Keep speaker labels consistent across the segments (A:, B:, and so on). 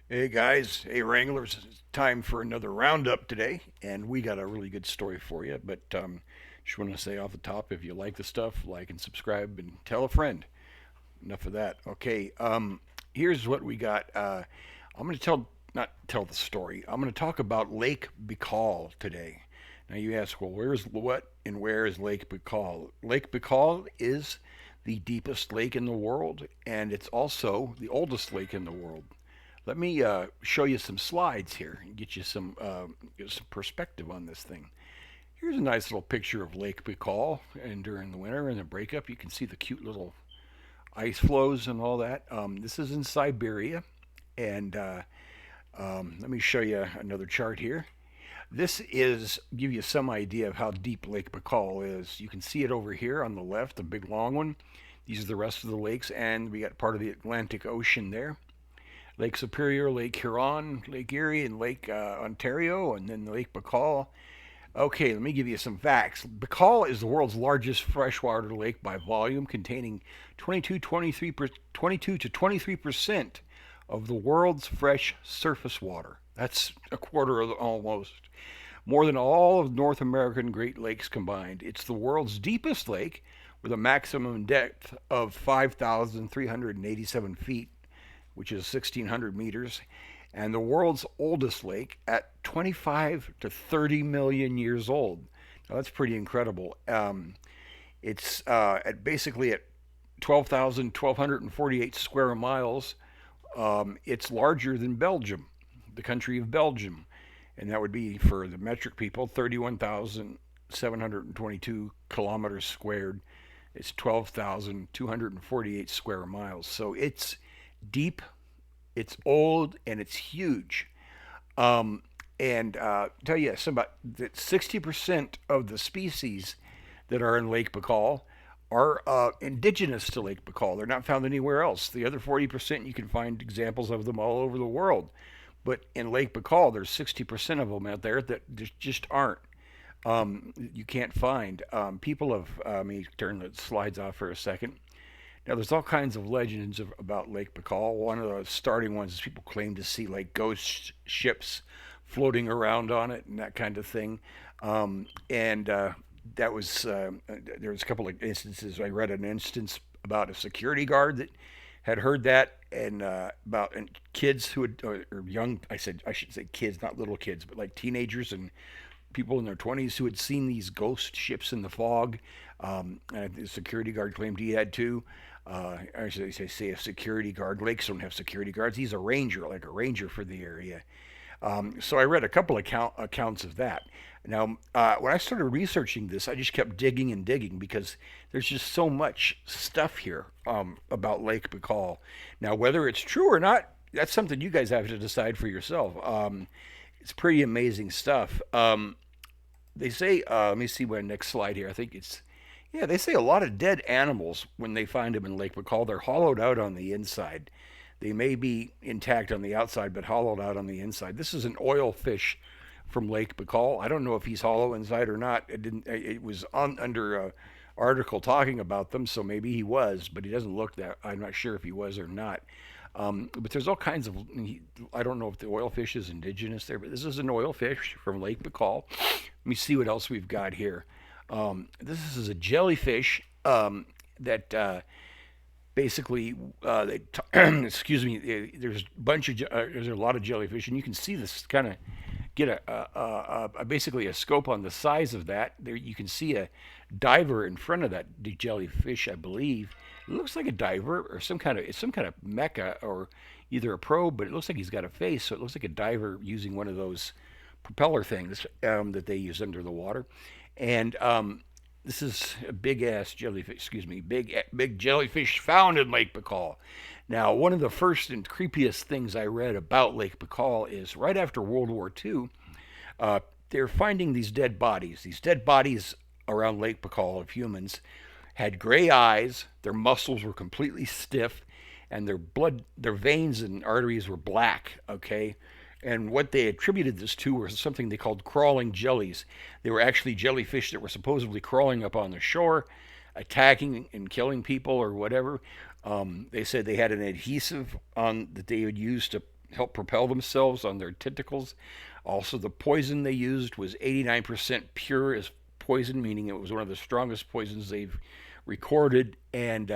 A: Hey guys, hey Wranglers, it's time for another roundup today, and we got a really good story for you. But just want to say off the top, if you like the stuff, like and subscribe and tell a friend. Enough of that. Okay, here's what we got. I'm going to not tell the story. I'm going to talk about Lake Baikal today. Now you ask, well, where is Lake Baikal? Lake Baikal is the deepest lake in the world, and it's also the oldest lake in the world. Let me show you some slides here and get some perspective on this thing. Here's a nice little picture of Lake Baikal, and during the winter and the breakup, you can see the cute little ice flows and all that. This is in Siberia, and let me show you another chart here. This is give you some idea of how deep Lake Baikal is. You can see it over here on the left, the big long one. These are the rest of the lakes, and we got part of the Atlantic Ocean there. Lake Superior, Lake Huron, Lake Erie, and Lake Ontario, and then Lake Baikal. Okay, let me give you some facts. Baikal is the world's largest freshwater lake by volume, containing 22 to 23% of the world's fresh surface water. That's a quarter of almost. More than all of North American Great Lakes combined. It's the world's deepest lake with a maximum depth of 5,387 feet, which is 1,600 meters, and the world's oldest lake at 25 to 30 million years old. Now that's pretty incredible. It's basically at 12,248 square miles. It's larger than Belgium, the country of Belgium, and that would be for the metric people 31,722 kilometers squared. It's 12,248 square miles. So it's deep, it's old, and it's huge. And tell you some about that 60% of the species that are in Lake Baikal are indigenous to Lake Baikal. They're not found anywhere else. The other 40% you can find examples of them all over the world. But in Lake Baikal, there's 60% of them out there that just aren't. You can't find. People have, let me turn the slides off for a second. Now, there's all kinds of legends about Lake Baikal. One of the starting ones is people claim to see like ghost ships floating around on it and that kind of thing. And that was there was a couple of instances. I read an instance about a security guard that had heard that, and about and kids who had or young. I should say kids, not little kids, but like teenagers and people in their 20s who had seen these ghost ships in the fog. And the security guard claimed he had too. I should say a security guard. Lakes don't have security guards. He's a ranger, like a ranger for the area. So I read a couple of accounts of that. Now, when I started researching this, I just kept digging and digging because there's just so much stuff here about Lake Baikal. Now, whether it's true or not, that's something you guys have to decide for yourself. It's pretty amazing stuff. They say, let me see my next slide here. I think it's, yeah, they say a lot of dead animals when they find them in Lake Baikal, they're hollowed out on the inside. They may be intact on the outside, but hollowed out on the inside. This is an oil fish from Lake Baikal. I don't know if he's hollow inside or not. It didn't. It was on under a article talking about them, so maybe he was, but he doesn't look that. I'm not sure if he was or not. But there's all kinds of. I don't know if the oil fish is indigenous there, but this is an oil fish from Lake Baikal. Let me see what else we've got here. This is a jellyfish that basically excuse me. There's a bunch of there's a lot of jellyfish, and you can see this kind of get basically a scope on the size of that. There you can see a diver in front of that jellyfish, I believe. It looks like a diver or some kind of mecha or either a probe, but it looks like he's got a face, so it looks like a diver using one of those propeller things that they use under the water. And this is a big ass jellyfish, excuse me, big jellyfish found in Lake Baikal. Now, one of the first and creepiest things I read about Lake Baikal is right after World War II, they're finding these dead bodies. These dead bodies around Lake Baikal of humans had gray eyes, their muscles were completely stiff, and their veins and arteries were black. Okay, and what they attributed this to was something they called crawling jellies. They were actually jellyfish that were supposedly crawling up on the shore, attacking and killing people or whatever. They said they had an adhesive on that they would use to help propel themselves on their tentacles. Also, the poison they used was 89% pure as poison, meaning it was one of the strongest poisons they've recorded. And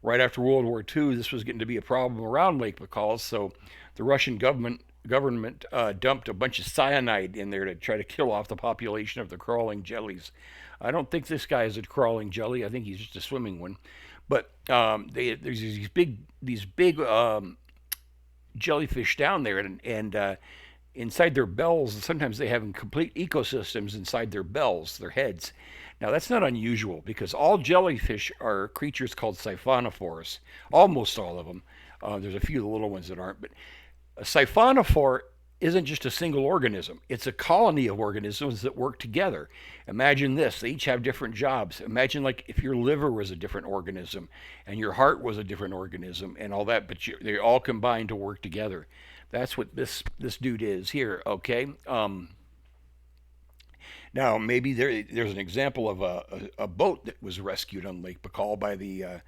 A: right after World War II, this was getting to be a problem around Lake Baikal. So the Russian government dumped a bunch of cyanide in there to try to kill off the population of the crawling jellies. I don't think this guy is a crawling jelly. I think he's just a swimming one. But there's these big jellyfish down there, and inside their bells, sometimes they have complete ecosystems inside their bells, their heads. Now that's not unusual because all jellyfish are creatures called siphonophores. Almost all of them. There's a few of the little ones that aren't, but a siphonophore isn't just a single organism. It's a colony of organisms that work together. Imagine this. They each have different jobs. Imagine like if your liver was a different organism and your heart was a different organism and all that, but they all combine to work together. That's what this dude is here, okay? Now, maybe there's an example of a boat that was rescued on Lake Baikal by the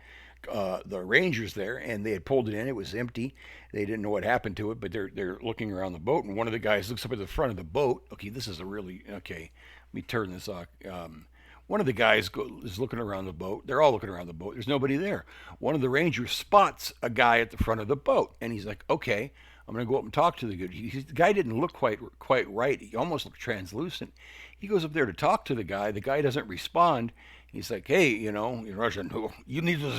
A: rangers there, and they had pulled it in. It was empty. They didn't know what happened to it, but they're looking around the boat, and one of the guys looks up at the front of the boat. Okay, this is a really okay. Let me turn this off. One of the guys is looking around the boat. They're all looking around the boat. There's nobody there. One of the rangers spots a guy at the front of the boat, and he's like, "Okay, I'm gonna go up and talk to the dude." The guy didn't look quite right. He almost looked translucent. He goes up there to talk to the guy. The guy doesn't respond. He's like, "Hey, in Russian, you need to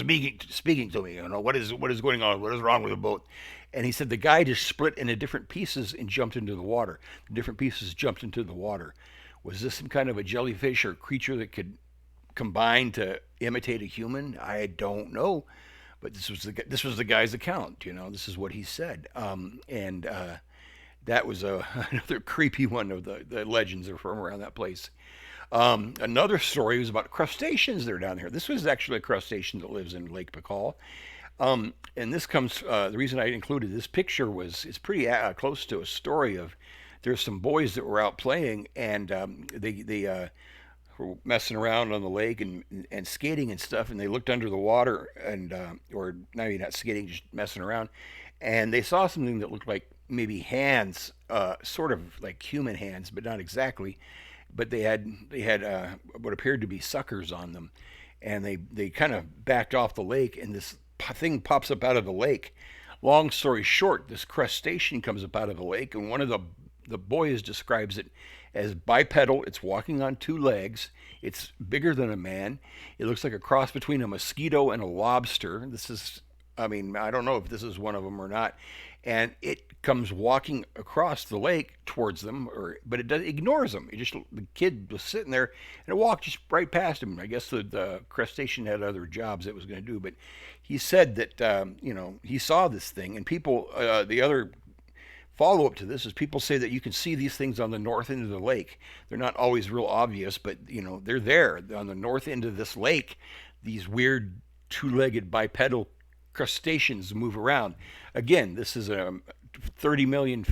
A: speaking to me. What is going on? What is wrong with the boat?" And he said the guy just split into different pieces and jumped into the water. The different pieces jumped into the water. Was this some kind of a jellyfish or creature that could combine to imitate a human? I don't know, but this was the guy's account. This is what he said, and that was another creepy one of the legends that are from around that place. Another story was about crustaceans that are down here. This was actually a crustacean that lives in Lake Baikal. And this comes, the reason I included this picture was it's pretty close to a story of there's some boys that were out playing and they were messing around on the lake and skating and stuff, and they looked under the water and or maybe not skating, just messing around, and they saw something that looked like maybe hands, sort of like human hands, but not exactly. But they had what appeared to be suckers on them, and they kind of backed off the lake, and this thing pops up out of the lake. Long story short, this crustacean comes up out of the lake, and one of the boys describes it as bipedal. It's walking on two legs. It's bigger than a man. It looks like a cross between a mosquito and a lobster. I mean, I don't know if this is one of them or not. And it comes walking across the lake towards them, but it ignores them. The kid was sitting there and it walked just right past him. I guess the crustacean had other jobs it was going to do, but he said that he saw this thing, and people. The other follow up to this is people say that you can see these things on the north end of the lake. They're not always real obvious, but they're there on the north end of this lake. These weird two-legged bipedal crustaceans move around. Again, this is a 30 million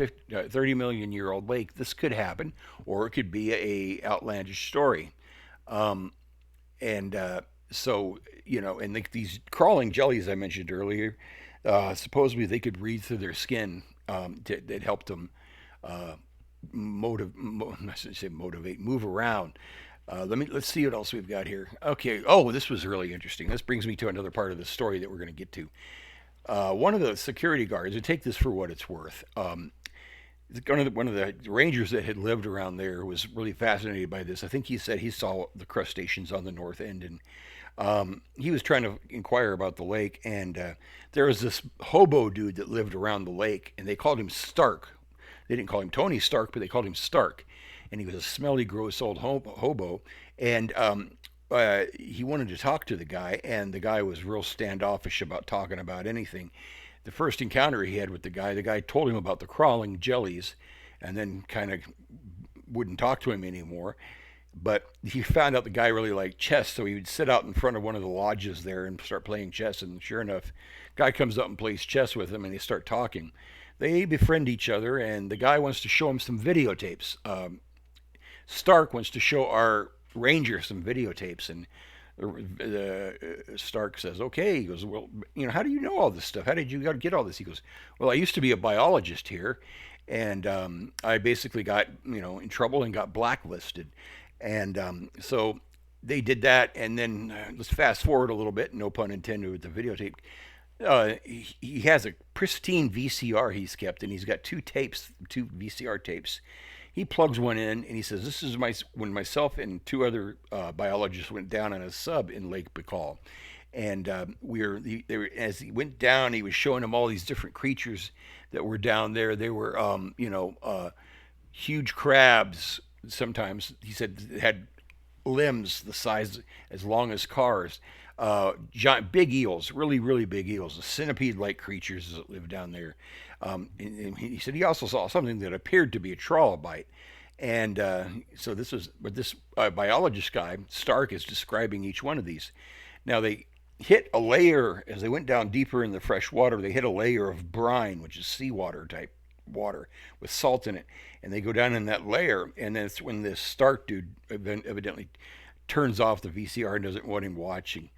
A: year old lake. This could happen, or it could be a outlandish story. Um, and so, and these crawling jellies I mentioned earlier, supposedly they could read through their skin, that helped them uh, I shouldn't say motivate, move around. Let's see what else we've got here. Okay. Oh, this was really interesting. This brings me to another part of the story that we're going to get to. One of the security guards, and take this for what it's worth, one of the rangers that had lived around there was really fascinated by this. I think he said he saw the crustaceans on the north end, and he was trying to inquire about the lake. And there was this hobo dude that lived around the lake, and they called him Stark. They didn't call him Tony Stark, but they called him Stark. And he was a smelly, gross old hobo. And he wanted to talk to the guy, and the guy was real standoffish about talking about anything. The first encounter he had with the guy told him about the crawling jellies, and then kind of wouldn't talk to him anymore. But he found out the guy really liked chess, so he would sit out in front of one of the lodges there and start playing chess. And sure enough, guy comes up and plays chess with him, and they start talking. They befriend each other, and the guy wants to show him some videotapes. Stark wants to show our ranger some videotapes, and Stark says, "Okay." He goes, "Well, how do you know all this stuff? How did you get all this?" He goes, "Well, I used to be a biologist here, and I basically got in trouble and got blacklisted, and so they did that. And then let's fast forward a little bit, no pun intended with the videotape. He has a pristine VCR he's kept, and he's got two VCR tapes. He plugs one in, and he says, "This is when myself and two other biologists went down on a sub in Lake Baikal, and as he went down, he was showing them all these different creatures that were down there. They were, huge crabs. Sometimes he said had limbs the size as long as cars. Giant, big eels, really, really big eels, the centipede-like creatures that live down there. And he said he also saw something that appeared to be a trilobite. And so this biologist guy, Stark, is describing each one of these. Now they hit a layer as they went down deeper in the fresh water. They hit a layer of brine, which is seawater type water with salt in it, and they go down in that layer. And then it's when this Stark dude evidently turns off the VCR and doesn't want him watching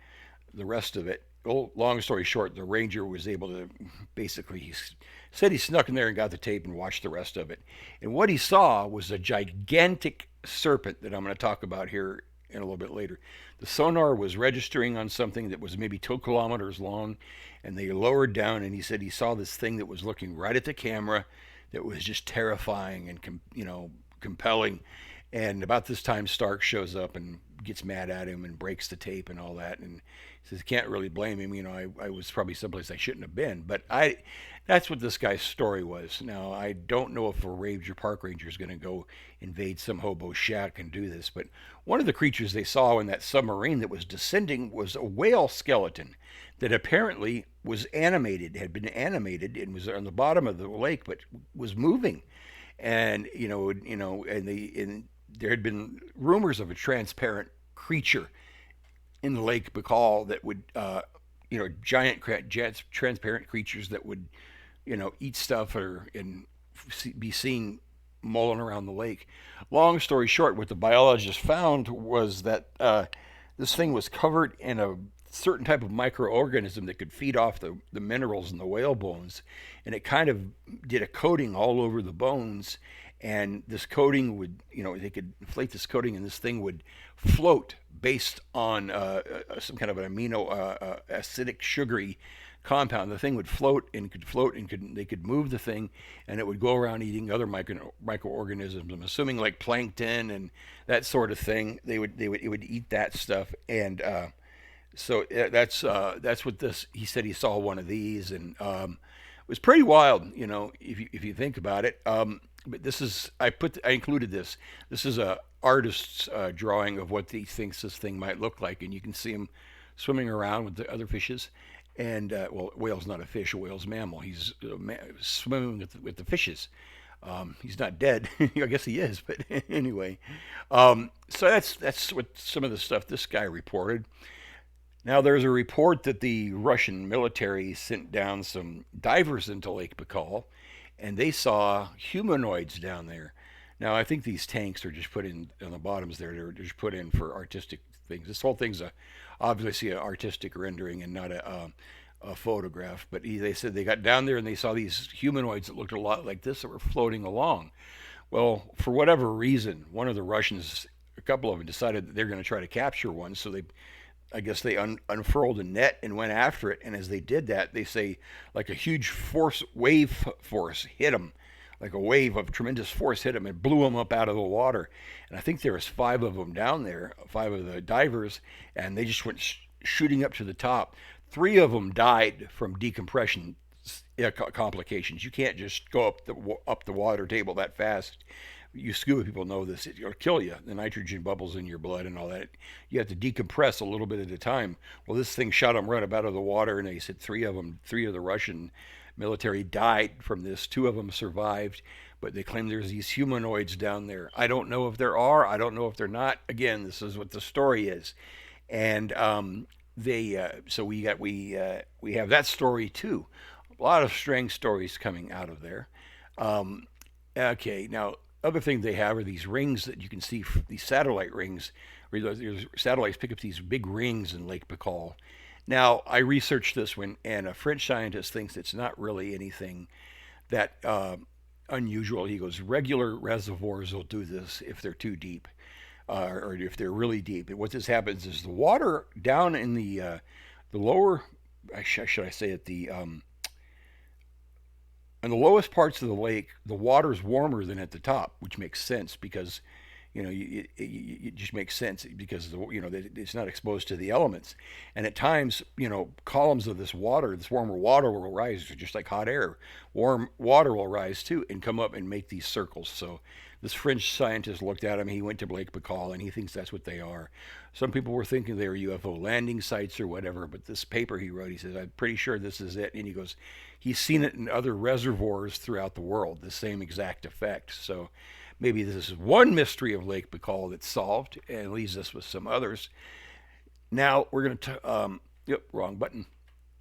A: the rest of it. Well, long story short, the ranger was able to basically, he said he snuck in there and got the tape and watched the rest of it. And what he saw was a gigantic serpent that I'm going to talk about here in a little bit later. The sonar was registering on something that was maybe 2 kilometers long, and they lowered down, and he said he saw this thing that was looking right at the camera that was just terrifying and compelling. And about this time, Stark shows up and gets mad at him and breaks the tape and all that. And he says, "Can't really blame him. I was probably someplace I shouldn't have been." But that's what this guy's story was. Now, I don't know if a ranger, park ranger, is going to go invade some hobo shack and do this. But one of the creatures they saw in that submarine that was descending was a whale skeleton that apparently was animated, had been animated, and was on the bottom of the lake, but was moving. And and there had been rumors of a transparent creature in the Lake Baikal that would, giant transparent creatures that would, eat stuff and be seen mulling around the lake. Long story short, what the biologist found was that this thing was covered in a certain type of microorganism that could feed off the minerals in the whale bones, and it kind of did a coating all over the bones. And this coating would, they could inflate this coating, and this thing would float based on some kind of an amino acidic sugary compound. The thing would float and they could move the thing, and it would go around eating other microorganisms. I'm assuming like plankton and that sort of thing. It would eat that stuff. And so that's what this. He said he saw one of these, and it was pretty wild, if you think about it. But this is I included this. This is a artist's drawing of what he thinks this thing might look like, and you can see him swimming around with the other fishes. And well, a whale's not a fish. A whale's mammal. He's swimming with the fishes. He's not dead. I guess he is, but anyway. So that's what some of the stuff this guy reported. Now, there's a report that the Russian military sent down some divers into Lake Baikal, and they saw humanoids down there. Now, I think these tanks are just put in on the bottoms there. They're just put in for artistic things. This whole thing's obviously an artistic rendering and not a photograph. But they said they got down there and they saw these humanoids that looked a lot like this that were floating along. Well, for whatever reason, one of the Russians, a couple of them, decided that they're going to try to capture one. So I guess they unfurled a net and went after it. And as they did that, they say like a huge wave force hit them, like a wave of tremendous force hit them and blew them up out of the water. And I think there was 5 of them down there, 5 of the divers, and they just went shooting up to the top. 3 of them died from decompression complications. You can't just go up the water table that fast. You scuba people know this. It'll kill you. The nitrogen bubbles in your blood and all that. You have to decompress a little bit at a time. Well, this thing shot them right up out of the water, and they said 3 of the Russian military died from this. 2 of them survived, but they claim there's these humanoids down there. I don't know if there are. I don't know if they're not. Again, this is what the story is, and so we have that story too. A lot of strange stories coming out of there. Okay, now other thing they have are these rings that you can see, these satellite rings, where there's satellites pick up these big rings in Lake Baikal. Now, I researched this one, and a French scientist thinks it's not really anything that unusual. He goes, regular reservoirs will do this if they're too deep, or if they're really deep. And what this happens is the water down in the lower, should I say it, the in the lowest parts of the lake, the water is warmer than at the top, which makes sense because it just makes sense because it's not exposed to the elements, and at times columns of this water, this warmer water will rise just like hot air. Warm water will rise too and come up and make these circles. So this French scientist looked at them. He went to Lake Baikal and he thinks that's what they are. Some people were thinking they were UFO landing sites or whatever, but this paper he wrote, he says, I'm pretty sure this is it. And he goes, he's seen it in other reservoirs throughout the world, the same exact effect. So maybe this is one mystery of Lake Baikal that's solved and leaves us with some others. Now we're going to, yep, wrong button.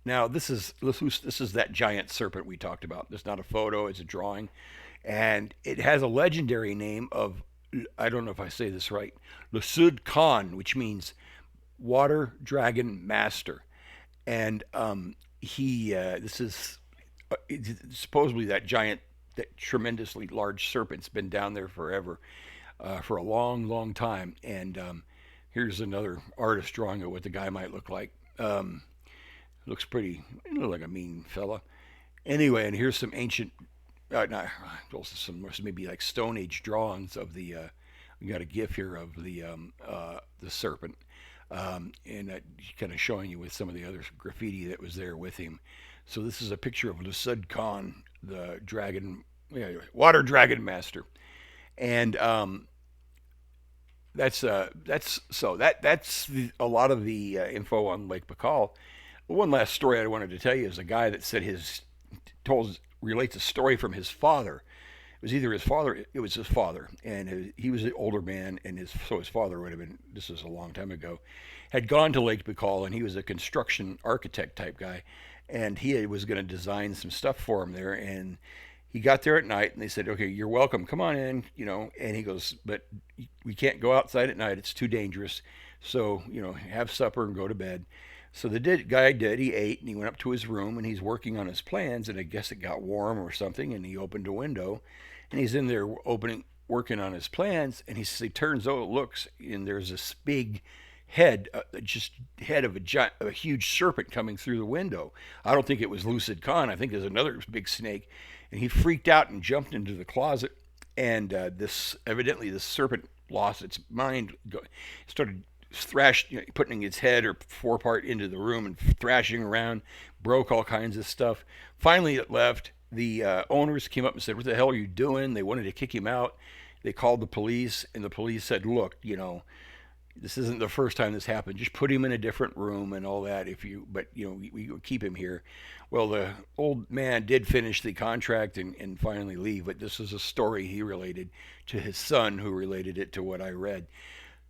A: Now this is that giant serpent we talked about. It's not a photo; it's a drawing, and it has a legendary name of, I don't know if I say this right, Lusud Khan, which means water dragon master. And he this is supposedly that giant, that tremendously large serpent's been down there forever, for a long, long time. And here's another artist drawing of what the guy might look like. Looks pretty, looks like a mean fella. Anyway, and here's some ancient, not also some maybe like Stone Age drawings of the. We got a GIF here of the serpent, and kind of showing you with some of the other graffiti that was there with him. So this is a picture of Lusud Khan, the dragon, yeah, water dragon master, and that's a lot of the info on Lake Baikal. One last story I wanted to tell you is a guy that said relates a story from his father. It was either his father, it was his father, and he was an older man, and his father would have been, this is a long time ago, had gone to Lake Baikal, and he was a construction architect type guy, and he was going to design some stuff for him there, and he got there at night, and they said, okay, you're welcome, come on in, and he goes, but we can't go outside at night, it's too dangerous, so, have supper and go to bed. So the guy did. He ate and he went up to his room and he's working on his plans. And I guess it got warm or something. And he opened a window, and he's in there working on his plans. And he turns over, looks, and there's this big head, just head of a huge serpent coming through the window. I don't think it was Lucid Khan. I think there's another big snake. And he freaked out and jumped into the closet. And evidently this serpent lost its mind, started thrashed, putting its head or forepart into the room and thrashing around, broke all kinds of stuff. Finally, it left. The owners came up and said, "What the hell are you doing?" They wanted to kick him out. They called the police, and the police said, "Look, this isn't the first time this happened. Just put him in a different room and all that. But we keep him here." Well, the old man did finish the contract and finally leave. But this is a story he related to his son, who related it to what I read.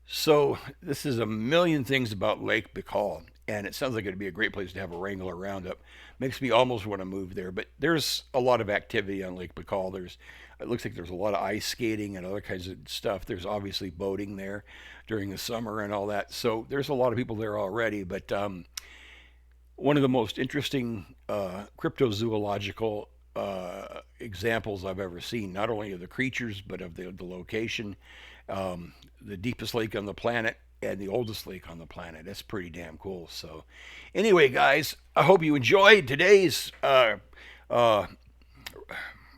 A: So this is a million things about Lake Baikal, and it sounds like it'd be a great place to have a Wrangler roundup. Makes me almost want to move there. But there's a lot of activity on Lake Baikal. It looks like there's a lot of ice skating and other kinds of stuff. There's obviously boating there during the summer and all that. So there's a lot of people there already. But one of the most interesting cryptozoological examples I've ever seen, not only of the creatures but of the location. The deepest lake on the planet and the oldest lake on the planet. That's pretty damn cool. So, anyway, guys, I hope you enjoyed today's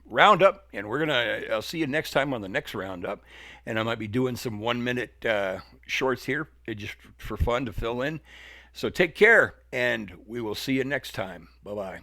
A: roundup, and I'll see you next time on the next roundup, and I might be doing some 1 minute shorts here, just for fun to fill in. So take care, and we will see you next time. Bye bye.